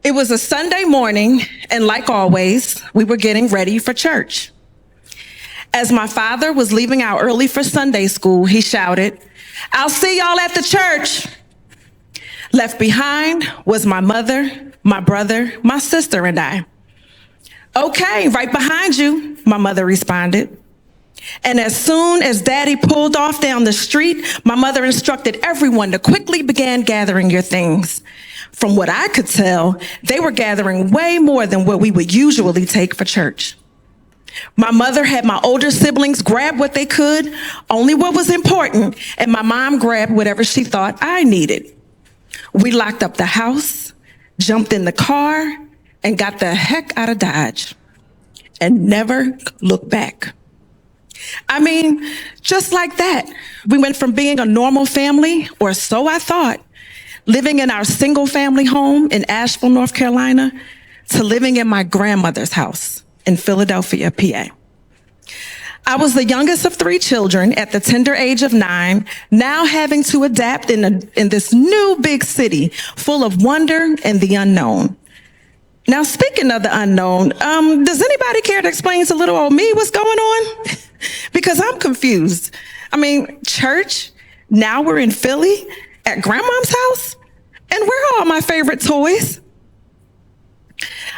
It was a Sunday morning, and like always, we were getting ready for church. As my father was leaving out early for Sunday school, he shouted, "I'll see y'all at the church." Left behind was my mother, my brother, my sister, and I. "Okay, right behind you," my mother responded. And as soon as Daddy pulled off down the street, my mother instructed everyone to quickly begin gathering your things. From what I could tell, they were gathering way more than what we would usually take for church. My mother had my older siblings grab what they could, only what was important, and my mom grabbed whatever she thought I needed. We locked up the house, jumped in the car, and got the heck out of Dodge, and never looked back. I mean, just like that, we went from being a normal family, or so I thought, living in our single family home in Asheville, North Carolina, to living in my grandmother's house in Philadelphia, PA. I was the youngest of 3 children at the tender age of 9, now having to adapt in this new big city full of wonder and the unknown. Now, speaking of the unknown, does anybody care to explain to little old me what's going on? Because I'm confused. I mean, church, now we're in Philly at grandmom's house, and where are all my favorite toys?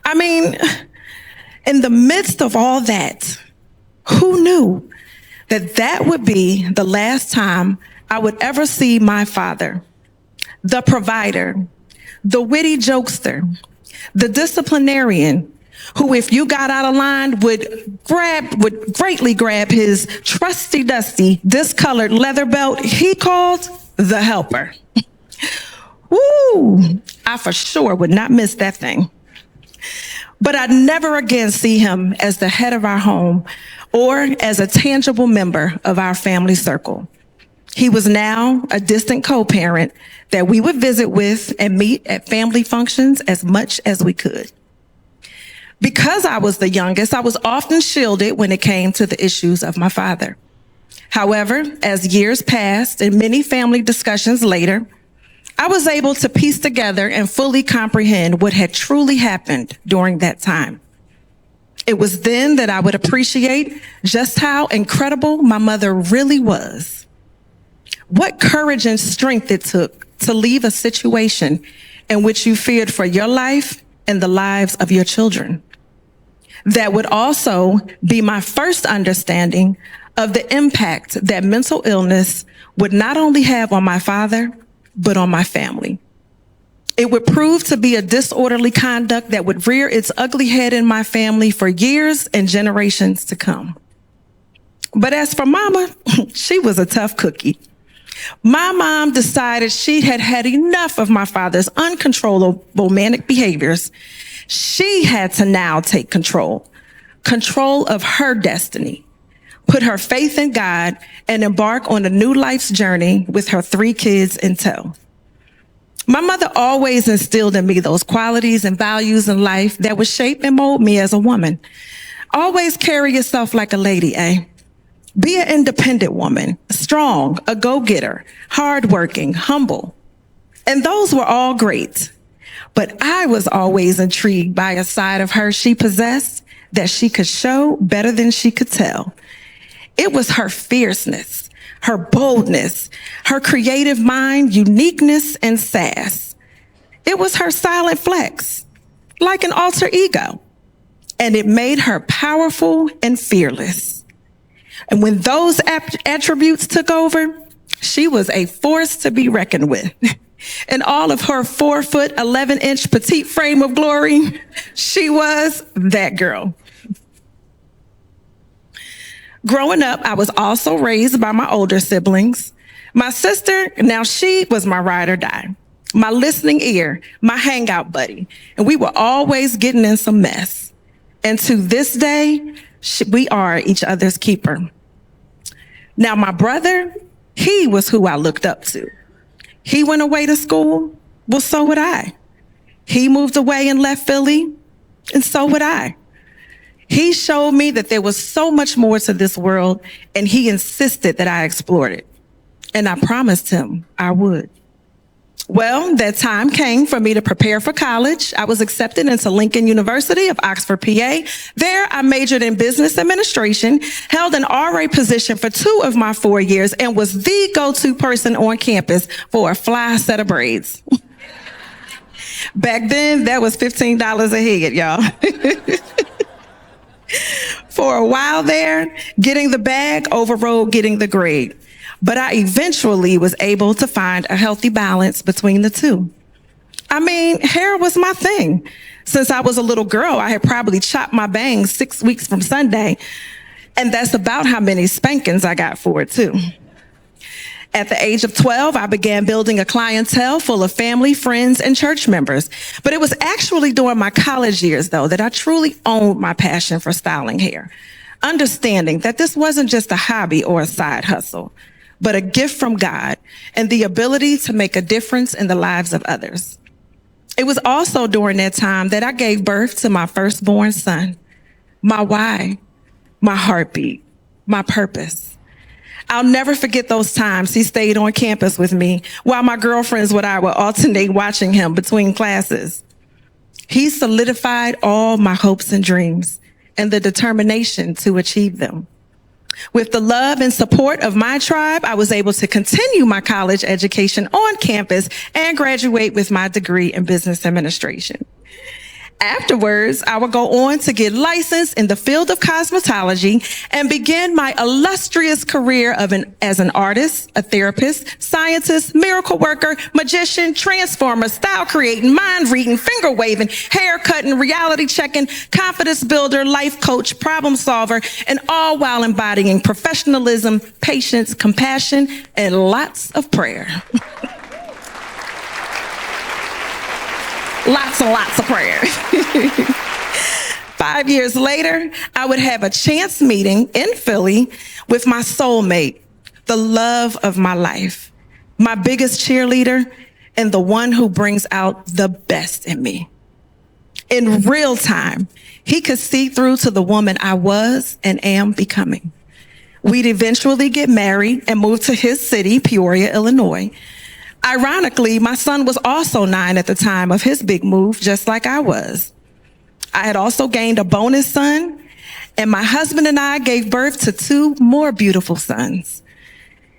I mean, in the midst of all that, who knew that that would be the last time I would ever see my father, the provider, the witty jokester, the disciplinarian, who, if you got out of line, would greatly grab his trusty dusty discolored leather belt he called the helper. Woo! I for sure would not miss that thing. But I'd never again see him as the head of our home or as a tangible member of our family circle. He was now a distant co-parent that we would visit with and meet at family functions as much as we could. Because I was the youngest, I was often shielded when it came to the issues of my father. However, as years passed and many family discussions later, I was able to piece together and fully comprehend what had truly happened during that time. It was then that I would appreciate just how incredible my mother really was. What courage and strength it took to leave a situation in which you feared for your life and the lives of your children. That would also be my first understanding of the impact that mental illness would not only have on my father, but on my family. It would prove to be a disorderly conduct that would rear its ugly head in my family for years and generations to come. But as for Mama, she was a tough cookie. My mom decided she had had enough of my father's uncontrollable manic behaviors. She had to now take control of her destiny, put her faith in God, and embark on a new life's journey with her 3 kids in tow. My mother always instilled in me those qualities and values in life that would shape and mold me as a woman. Always carry yourself like a lady, eh? Be an independent woman, strong, a go-getter, hardworking, humble. And those were all great. But I was always intrigued by a side of her she possessed that she could show better than she could tell. It was her fierceness, her boldness, her creative mind, uniqueness, and sass. It was her silent flex, like an alter ego. And it made her powerful and fearless. And when those attributes took over, she was a force to be reckoned with. In all of her 4', 11" petite frame of glory, she was that girl. Growing up, I was also raised by my older siblings. My sister, now she was my ride or die, my listening ear, my hangout buddy, and we were always getting in some mess. And to this day, we are each other's keeper. Now, my brother, he was who I looked up to. He went away to school, well, so would I. He moved away and left Philly, and so would I. He showed me that there was so much more to this world, and he insisted that I explored it. And I promised him I would. Well, that time came for me to prepare for college. I was accepted into Lincoln University of Oxford, PA. There, I majored in business administration, held an RA position for 2 of my 4 years, and was the go-to person on campus for a fly set of braids. Back then, that was $15 a head, y'all. For a while there, getting the bag overrode getting the grade. But I eventually was able to find a healthy balance between the two. I mean, hair was my thing. Since I was a little girl, I had probably chopped my bangs 6 weeks from Sunday. And that's about how many spankings I got for it, too. At the age of 12, I began building a clientele full of family, friends, and church members. But it was actually during my college years, though, that I truly owned my passion for styling hair, understanding that this wasn't just a hobby or a side hustle, but a gift from God and the ability to make a difference in the lives of others. It was also during that time that I gave birth to my firstborn son, my why, my heartbeat, my purpose. I'll never forget those times he stayed on campus with me while my girlfriends and I would alternate watching him between classes. He solidified all my hopes and dreams and the determination to achieve them. With the love and support of my tribe, I was able to continue my college education on campus and graduate with my degree in business administration. Afterwards, I would go on to get licensed in the field of cosmetology and begin my illustrious career as an artist, a therapist, scientist, miracle worker, magician, transformer, style creating, mind reading, finger waving, hair cutting, reality checking, confidence builder, life coach, problem solver, and all while embodying professionalism, patience, compassion, and lots of prayer. Lots and lots of prayer. 5 years later, I would have a chance meeting in Philly with my soulmate, the love of my life, my biggest cheerleader, and the one who brings out the best in me. In real time, he could see through to the woman I was and am becoming. We'd eventually get married and move to his city, Peoria, Illinois. Ironically, my son was also 9 at the time of his big move, just like I was. I had also gained a bonus son, and my husband and I gave birth to 2 more beautiful sons.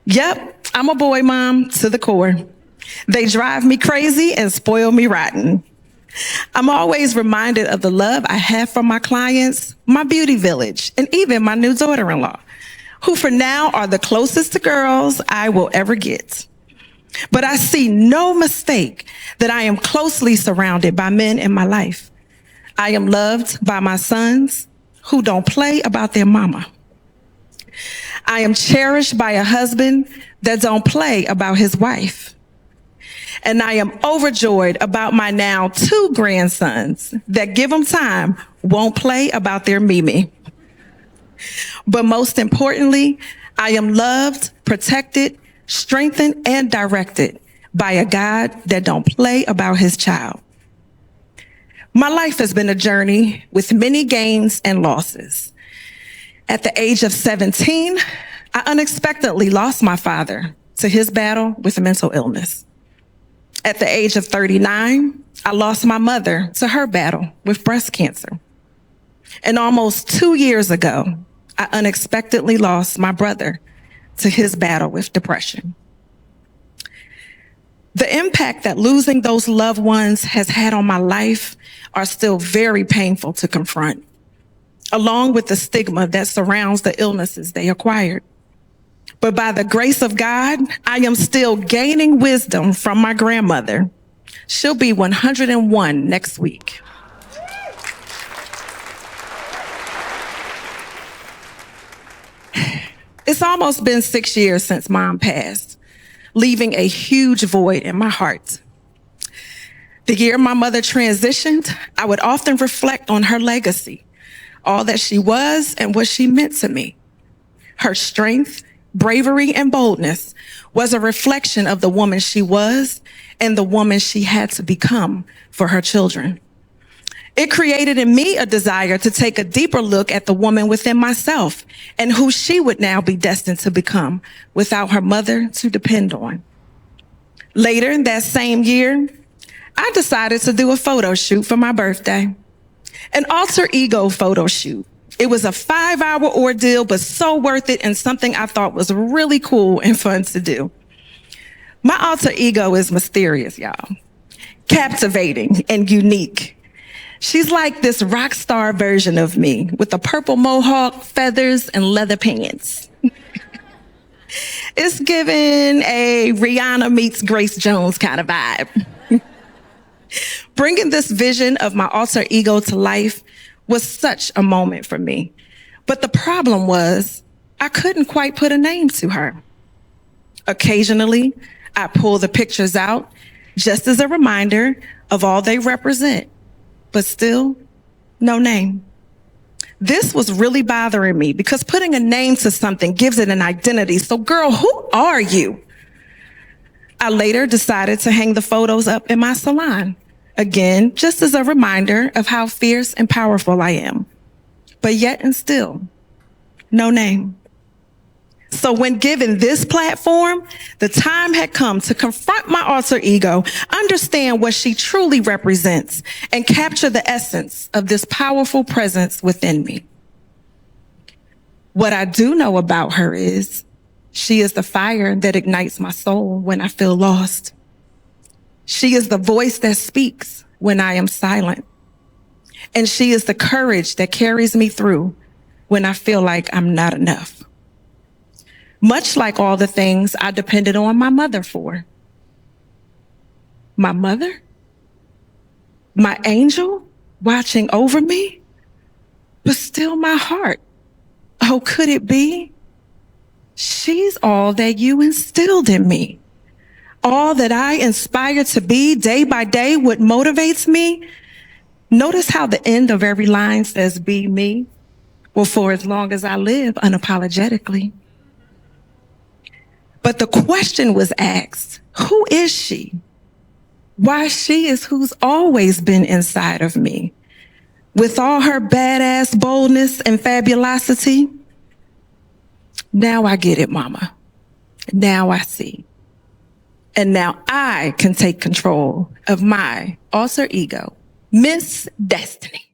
Yep, I'm a boy mom to the core. They drive me crazy and spoil me rotten. I'm always reminded of the love I have for my clients, my beauty village, and even my new daughter-in-law, who for now are the closest to girls I will ever get. But I see no mistake that I am closely surrounded by men in my life. I am loved by my sons who don't play about their mama. I am cherished by a husband that don't play about his wife. And I am overjoyed about my now 2 grandsons that give them time, won't play about their Mimi. But most importantly, I am loved, protected, strengthened, and directed by a God that don't play about his child. My life has been a journey with many gains and losses. At the age of 17, I unexpectedly lost my father to his battle with mental illness. At the age of 39, I lost my mother to her battle with breast cancer. And almost 2 years ago, I unexpectedly lost my brother to his battle with depression. The impact that losing those loved ones has had on my life are still very painful to confront, along with the stigma that surrounds the illnesses they acquired. But by the grace of God, I am still gaining wisdom from my grandmother. She'll be 101 next week. It's almost been 6 years since Mom passed, leaving a huge void in my heart. The year my mother transitioned, I would often reflect on her legacy, all that she was and what she meant to me. Her strength, bravery, and boldness was a reflection of the woman she was and the woman she had to become for her children. It created in me a desire to take a deeper look at the woman within myself and who she would now be destined to become without her mother to depend on. Later that same year, I decided to do a photo shoot for my birthday, an alter ego photo shoot. It was a 5-hour ordeal, but so worth it and something I thought was really cool and fun to do. My alter ego is mysterious, y'all, captivating and unique. She's like this rock star version of me with a purple mohawk, feathers, and leather pants. It's given a Rihanna meets Grace Jones kind of vibe. Bringing this vision of my alter ego to life was such a moment for me. But the problem was, I couldn't quite put a name to her. Occasionally, I pull the pictures out just as a reminder of all they represent, but still, no name. This was really bothering me because putting a name to something gives it an identity. So girl, who are you? I later decided to hang the photos up in my salon. Again, just as a reminder of how fierce and powerful I am. But yet and still, no name. So when given this platform, the time had come to confront my alter ego, understand what she truly represents, and capture the essence of this powerful presence within me. What I do know about her is she is the fire that ignites my soul when I feel lost. She is the voice that speaks when I am silent. And she is the courage that carries me through when I feel like I'm not enough. Much like all the things I depended on my mother for. My mother? My angel watching over me? But still my heart. Oh, could it be? She's all that you instilled in me. All that I inspire to be day by day, what motivates me. Notice how the end of every line says, be me. Well, for as long as I live, unapologetically. But the question was asked, who is she? Why, she is who's always been inside of me. With all her badass boldness and fabulosity. Now I get it, mama. Now I see. And now I can take control of my alter ego, Miss Destiny.